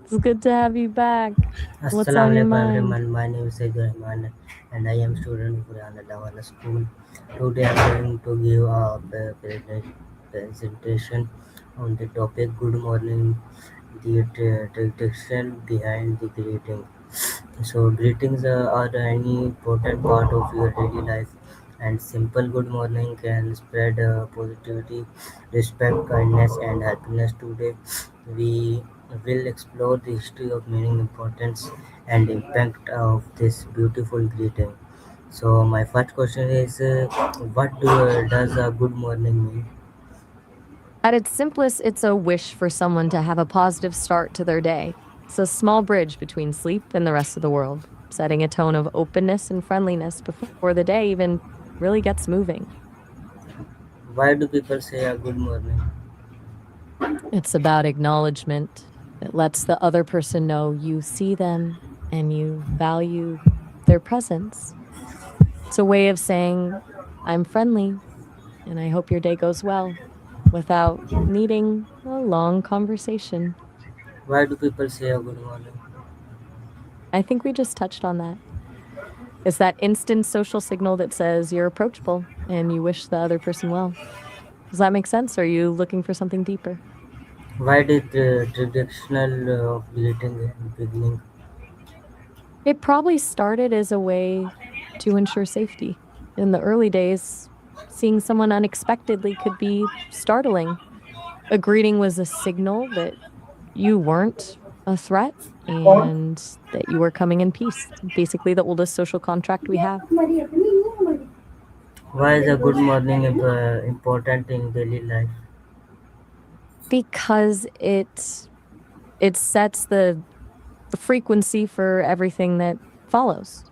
It's good to have you back. What's on your Assalamualaikum mind? everyone. My name is Rahman and I am student Quran Dawana School. Today I am going to give a presentation on the topic Good Morning, the tradition behind the greeting. So greetings are any important part of your daily life, and simple good morning can spread positivity, respect, kindness, and happiness. Today, we will explore the history of meaning, importance, and impact of this beautiful greeting. So, my first question is, does a good morning mean? At its simplest, it's a wish for someone to have a positive start to their day. It's a small bridge between sleep and the rest of the world, setting a tone of openness and friendliness before the day even really gets moving. Why do people say a good morning? It's about acknowledgement. It lets the other person know you see them and you value their presence. It's a way of saying, I'm friendly and I hope your day goes well without needing a long conversation. Why do people say a good morning? I think we just touched on that. It's that instant social signal that says you're approachable and you wish the other person well. Does that make sense? Or are you looking for something deeper? Why did the traditional of greeting in beginning? It probably started as a way to ensure safety. In the early days, seeing someone unexpectedly could be startling. A greeting was a signal that you weren't a threat and that you were coming in peace. Basically, the oldest social contract we have. Why is a good morning important in daily life? Because it sets the frequency for everything that follows.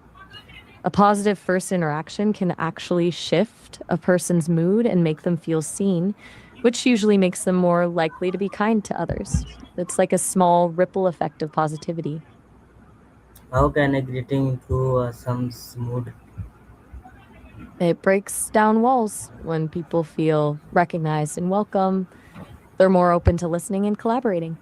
A positive first interaction can actually shift a person's mood and make them feel seen, which usually makes them more likely to be kind to others. It's like a small ripple effect of positivity. How can a greeting improve someone's mood? It breaks down walls when people feel recognized and welcome. They're more open to listening and collaborating.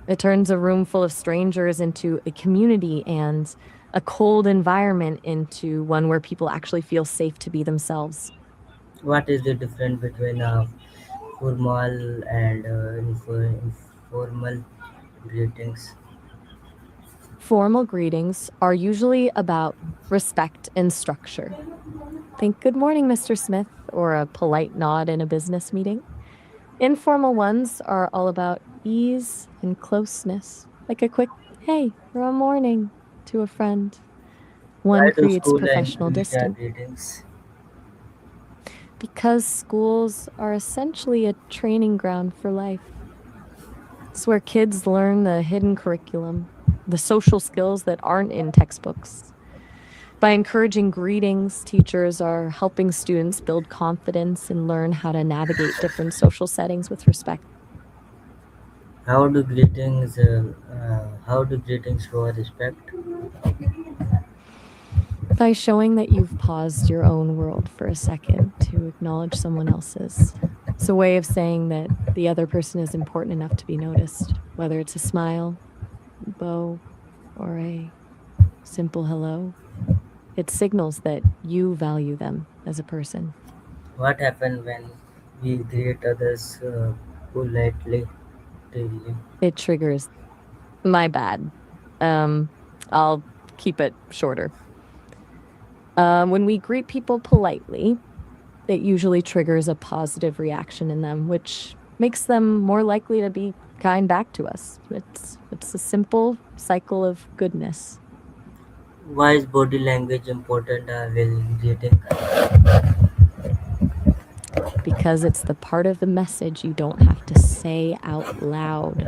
It turns a room full of strangers into a community and a cold environment into one where people actually feel safe to be themselves. What is the difference between formal and informal greetings? Formal greetings are usually about respect and structure. Think good morning, Mr. Smith, or a polite nod in a business meeting. Informal ones are all about ease and closeness, like a quick hey or a morning to a friend. One Why do creates school and professional greet distance greetings? because schools are essentially a training ground for life. It's where kids learn the hidden curriculum, the social skills that aren't in textbooks. By encouraging greetings, teachers are helping students build confidence and learn how to navigate different social settings with respect. How do greetings show respect? By showing that you've paused your own world for a second to acknowledge someone else's. It's a way of saying that the other person is important enough to be noticed, whether it's a smile, bow, or a simple hello. It signals that you value them as a person. What happens when we greet others politely? Daily? It triggers my bad. Um, I'll keep it shorter. When we greet people politely, it usually triggers a positive reaction in them, which makes them more likely to be kind back to us. It's a simple cycle of goodness Why is body language important while greeting? because it's the part of the message you don't have to say out loud.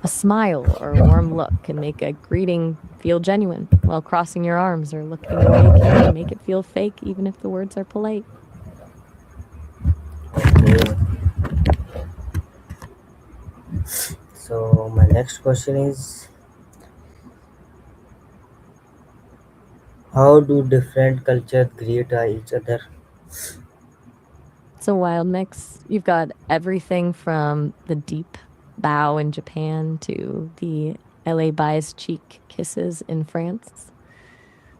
A smile or a warm look can make a greeting feel genuine, while crossing your arms or looking away can make it feel fake, even if the words are polite. Okay. So my next question is, how do different cultures greet each other? It's a wild mix. You've got everything from the deep bow in Japan to the LA buys cheek kisses in France.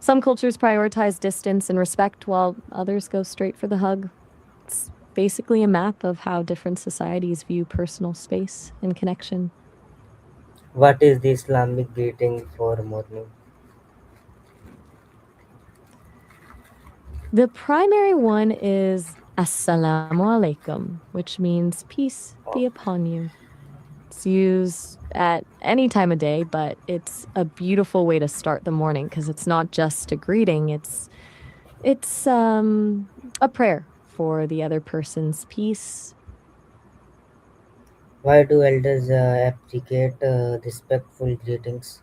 Some cultures prioritize distance and respect, while others go straight for the hug. It's basically a map of how different societies view personal space and connection. What is the Islamic greeting for morning? The primary one is Assalamu alaikum, which means peace be upon you. It's used at any time of day, but it's a beautiful way to start the morning because it's not just a greeting, it's a prayer for the other person's peace. Why do elders apprecate respectful greetings?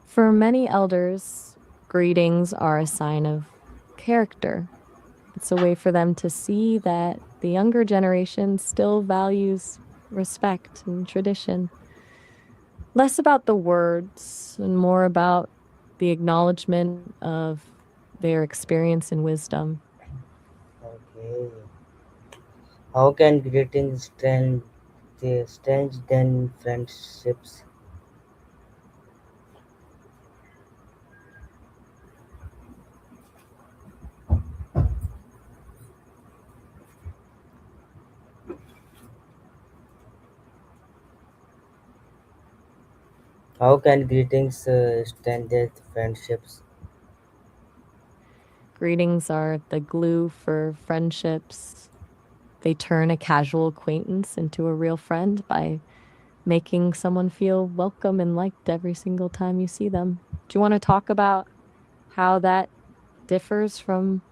For many elders, greetings are a sign of character. It's a way for them to see that the younger generation still values respect and tradition. Less about the words and more about the acknowledgement of their experience and wisdom. Okay. How can greetings strengthen friendships? How can greetings strengthen friendships? Greetings are the glue for friendships. They turn a casual acquaintance into a real friend by making someone feel welcome and liked every single time you see them. Do you want to talk about how that differs from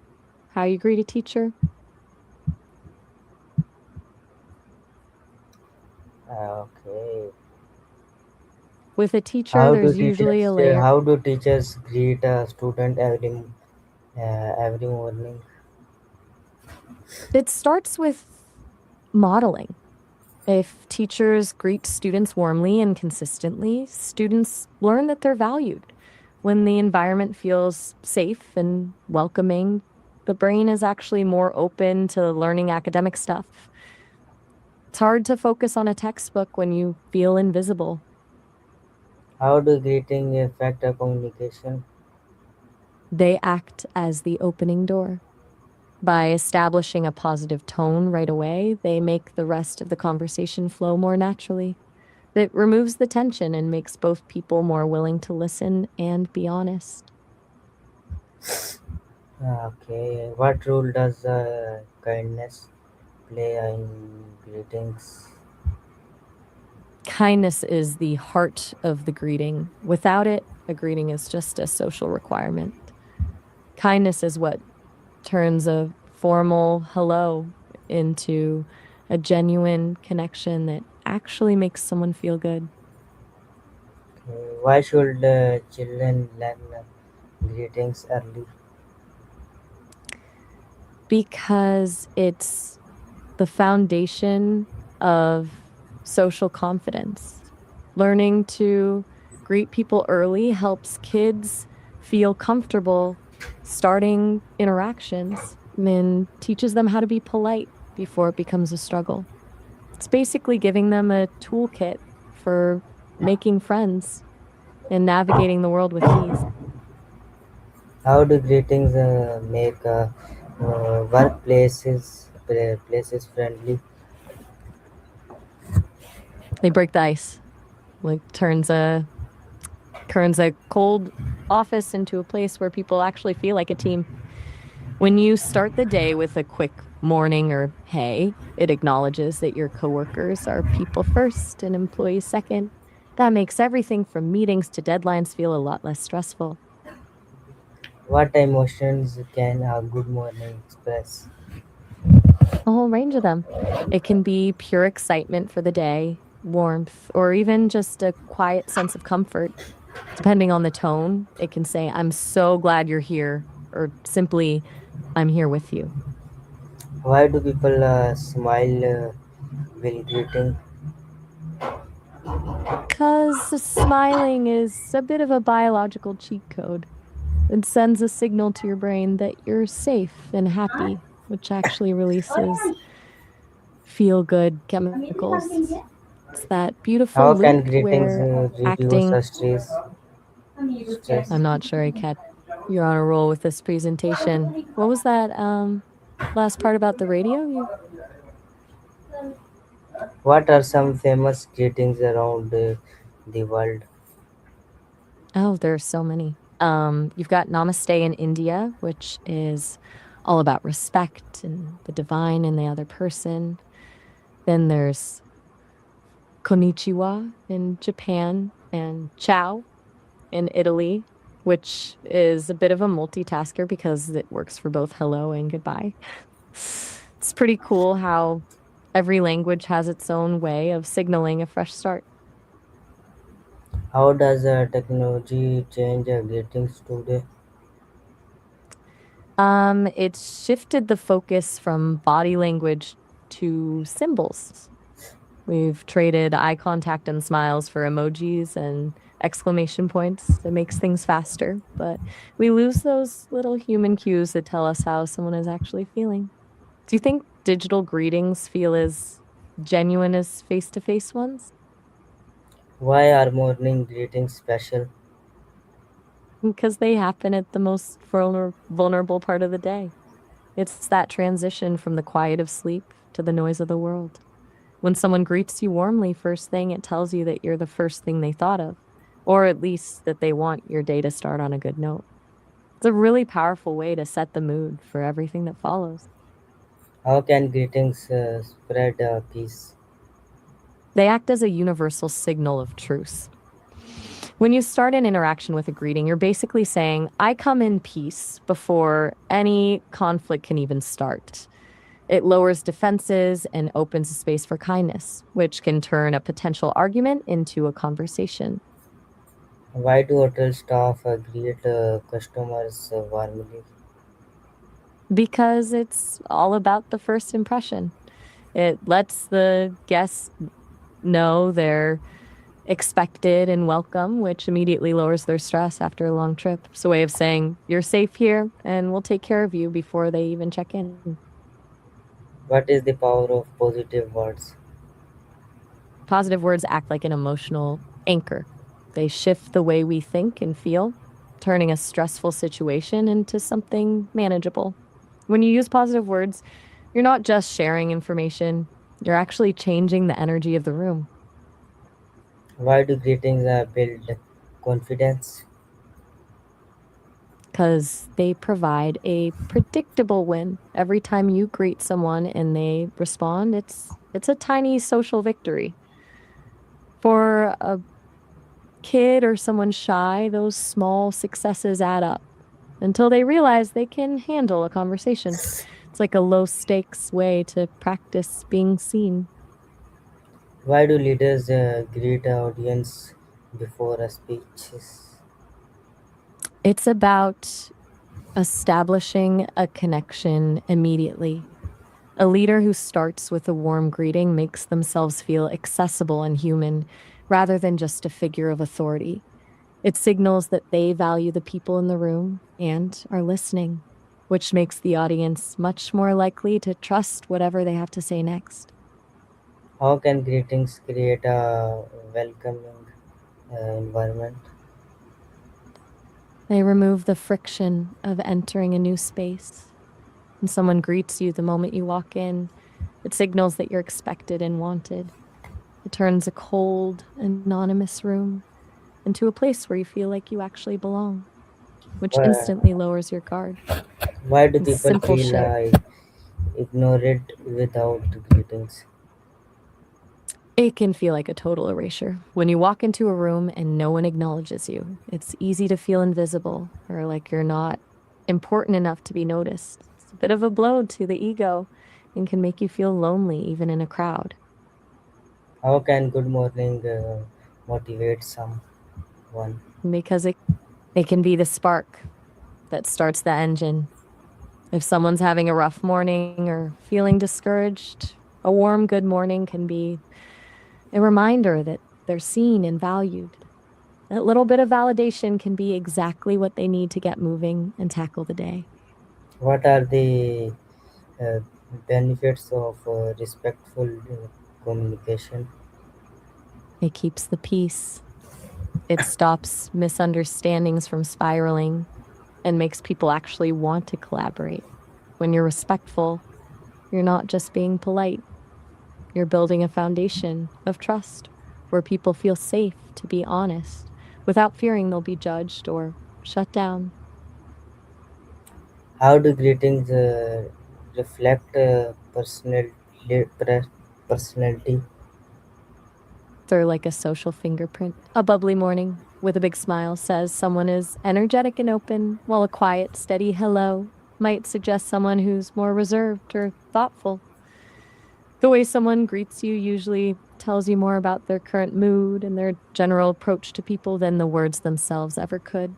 how you greet a teacher? Okay. With a teacher, there's usually a layer. How do teachers greet a student every morning? It starts with modeling. If teachers greet students warmly and consistently, students learn that they're valued. When the environment feels safe and welcoming, the brain is actually more open to learning academic stuff. It's hard to focus on a textbook when you feel invisible. How do greeting affect our communication? They act as the opening door. By establishing a positive tone right away, they make the rest of the conversation flow more naturally. It removes the tension and makes both people more willing to listen and be honest. Okay. What role does kindness play in greetings? Kindness is the heart of the greeting. Without it, a greeting is just a social requirement. Kindness is what turns a formal hello into a genuine connection that actually makes someone feel good. Why should children learn greetings early? Because it's the foundation of social confidence. Learning to greet people early helps kids feel comfortable starting interactions and teaches them how to be polite before it becomes a struggle. It's basically giving them a toolkit for making friends and navigating the world with ease. How do greetings make places friendly? They break the ice, like turns a cold office into a place where people actually feel like a team. When you start the day with a quick morning or hey, it acknowledges that your coworkers are people first and employees second. That makes everything from meetings to deadlines feel a lot less stressful. What emotions can a good morning express? A whole range of them. It can be pure excitement for the day, warmth, or even just a quiet sense of comfort. Depending on the tone, it can say, I'm so glad you're here, or simply, I'm here with you. Why do people smile while greeting? Because smiling is a bit of a biological cheat code. It sends a signal to your brain that you're safe and happy, which actually releases feel good chemicals. It's that beautiful How can loop greetings where reduce acting. stress? Stress. I'm not sure I catch. You're on a roll with this presentation. What was that last part about the radio? You What are some famous greetings around the world? Oh, there's so many. You've got Namaste in India, which is all about respect and the divine in the other person. Then there's Konnichiwa in Japan and Ciao in Italy, which is a bit of a multitasker because it works for both hello and goodbye. It's pretty cool how every language has its own way of signaling a fresh start. How does technology change greetings today? It's shifted the focus from body language to symbols. We've traded eye contact and smiles for emojis and exclamation points. It makes things faster, but we lose those little human cues that tell us how someone is actually feeling. Do you think digital greetings feel as genuine as face to face ones? Why are morning greetings special? Because they happen at the most vulnerable part of the day. It's that transition from the quiet of sleep to the noise of the world. When someone greets you warmly first thing, it tells you that you're the first thing they thought of, or at least that they want your day to start on a good note. It's a really powerful way to set the mood for everything that follows. How can greetings spread peace? They act as a universal signal of truce. When you start an interaction with a greeting, you're basically saying, I come in peace before any conflict can even start. It lowers defenses and opens a space for kindness, which can turn a potential argument into a conversation. Why do hotel staff greet customers warmly? Because it's all about the first impression. It lets the guests know they're expected and welcome, which immediately lowers their stress after a long trip. It's a way of saying, you're safe here and we'll take care of you before they even check in. What is the power of positive words? Positive words act like an emotional anchor. They shift the way we think and feel, turning a stressful situation into something manageable. When you use positive words, you're not just sharing information, you're actually changing the energy of the room Why do greetings build confidence? because they provide a predictable win. Every time you greet someone and they respond, it's a tiny social victory. For a kid or someone shy, those small successes add up until they realize they can handle a conversation. It's like a low stakes way to practice being seen. Why do leaders greet audience before speeches? It's about establishing a connection immediately. A leader who starts with a warm greeting makes themselves feel accessible and human rather than just a figure of authority. It signals that they value the people in the room and are listening, which makes the audience much more likely to trust whatever they have to say next. How can greetings create a welcoming environment? They remove the friction of entering a new space. When someone greets you the moment you walk in, it signals that you're expected and wanted. It turns a cold, anonymous room into a place where you feel like you actually belong, which Why, instantly lowers your guard. why do A people simple feel shift. ignored without greetings? It can feel like a total erasure. When you walk into a room and no one acknowledges you, it's easy to feel invisible or like you're not important enough to be noticed. It's a bit of a blow to the ego and can make you feel lonely even in a crowd How can good morning motivate someone? because it can be the spark that starts the engine. If someone's having a rough morning or feeling discouraged, a warm good morning can be a reminder that they're seen and valued. That little bit of validation can be exactly what they need to get moving and tackle the day. What are the uh, benefits of respectful communication? It keeps the peace. It stops misunderstandings from spiraling and makes people actually want to collaborate. When you're respectful, you're not just being polite, you're building a foundation of trust where people feel safe to be honest without fearing they'll be judged or shut down. How do greetings reflect personality? They're like a social fingerprint. A bubbly morning with a big smile says someone is energetic and open, while a quiet, steady hello might suggest someone who's more reserved or thoughtful. The way someone greets you usually tells you more about their current mood and their general approach to people than the words themselves ever could,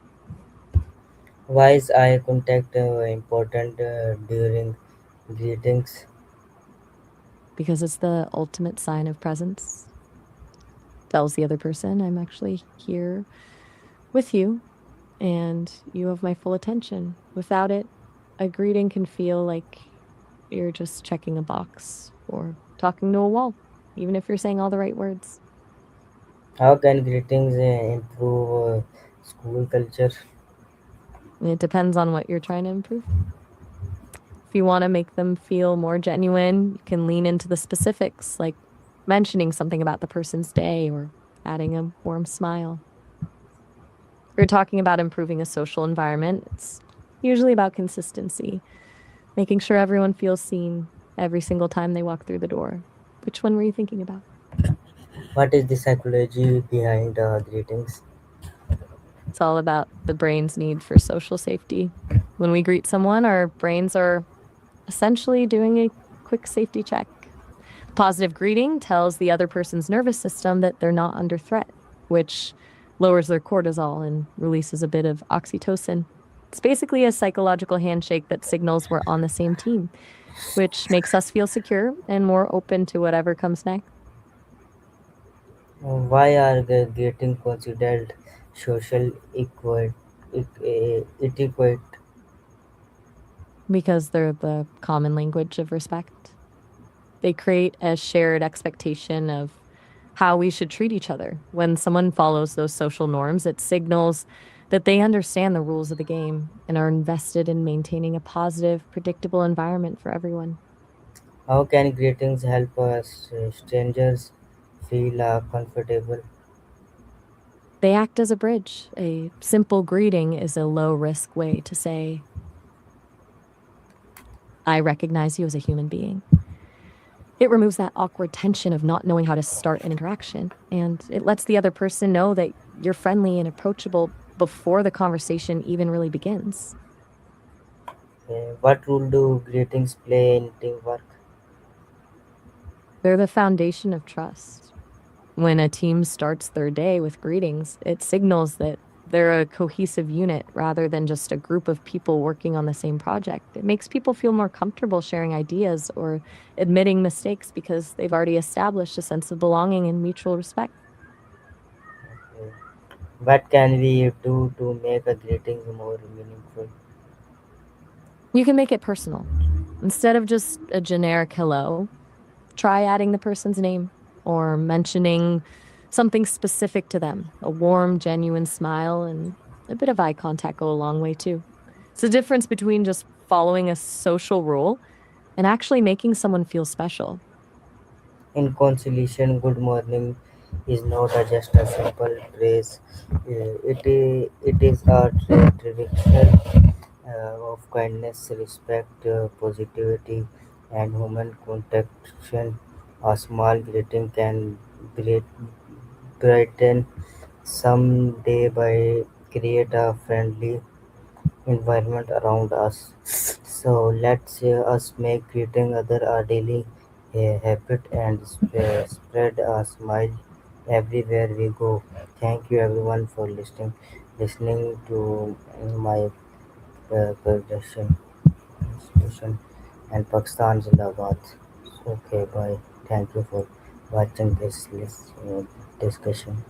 Why is eye contact important during greetings? because it's the ultimate sign of presence. Tells the other person, I'm actually here with you and you have my full attention. Without it, a greeting can feel like you're just checking a box or talking to a wall, even if you're saying all the right words. How can greetings improve school culture? And it depends on what you're trying to improve. If you want to make them feel more genuine, you can lean into the specifics, like mentioning something about the person's day or adding a warm smile. If you're talking about improving a social environment, it's usually about consistency, making sure everyone feels seen every single time they walk through the door. Which one were you thinking about? What is the psychology behind greetings? It's all about the brain's need for social safety. When we greet someone, our brains are essentially doing a quick safety check. Positive greeting tells the other person's nervous system that they're not under threat, which lowers their cortisol and releases a bit of oxytocin. It's basically a psychological handshake that signals we're on the same team, which makes us feel secure and more open to whatever comes next. Why are greetings considered social etiquette? Because they're the common language of respect. They create a shared expectation of how we should treat each other. When someone follows those social norms, it signals that they understand the rules of the game and are invested in maintaining a positive, predictable environment for everyone. How can greetings help us strangers feel comfortable? They act as a bridge. A simple greeting is a low risk way to say, I recognize you as a human being. It removes that awkward tension of not knowing how to start an interaction, and it lets the other person know that you're friendly and approachable before the conversation even really begins. What role do greetings play in teamwork? They're the foundation of trust. When a team starts their day with greetings, it signals that they're a cohesive unit rather than just a group of people working on the same project. It makes people feel more comfortable sharing ideas or admitting mistakes because they've already established a sense of belonging and mutual respect. Uh, what can we do to make a greeting more meaningful? You can make it personal. Instead of just a generic hello, try adding the person's name or mentioning something specific to them. A warm, genuine smile and a bit of eye contact go a long way too. It's the difference between just following a social rule and actually making someone feel special. In conciliation, good morning is not just a simple phrase. It is a tradition of kindness, respect, positivity, and human connection. A small greeting can bright- brighten some day by create a friendly environment around us. So let's us make greeting other a daily habit and spread a smile everywhere we go. Thank you everyone for listening to my production and Pakistan Zindabad. Okay, bye. Thank you for watching this discussion.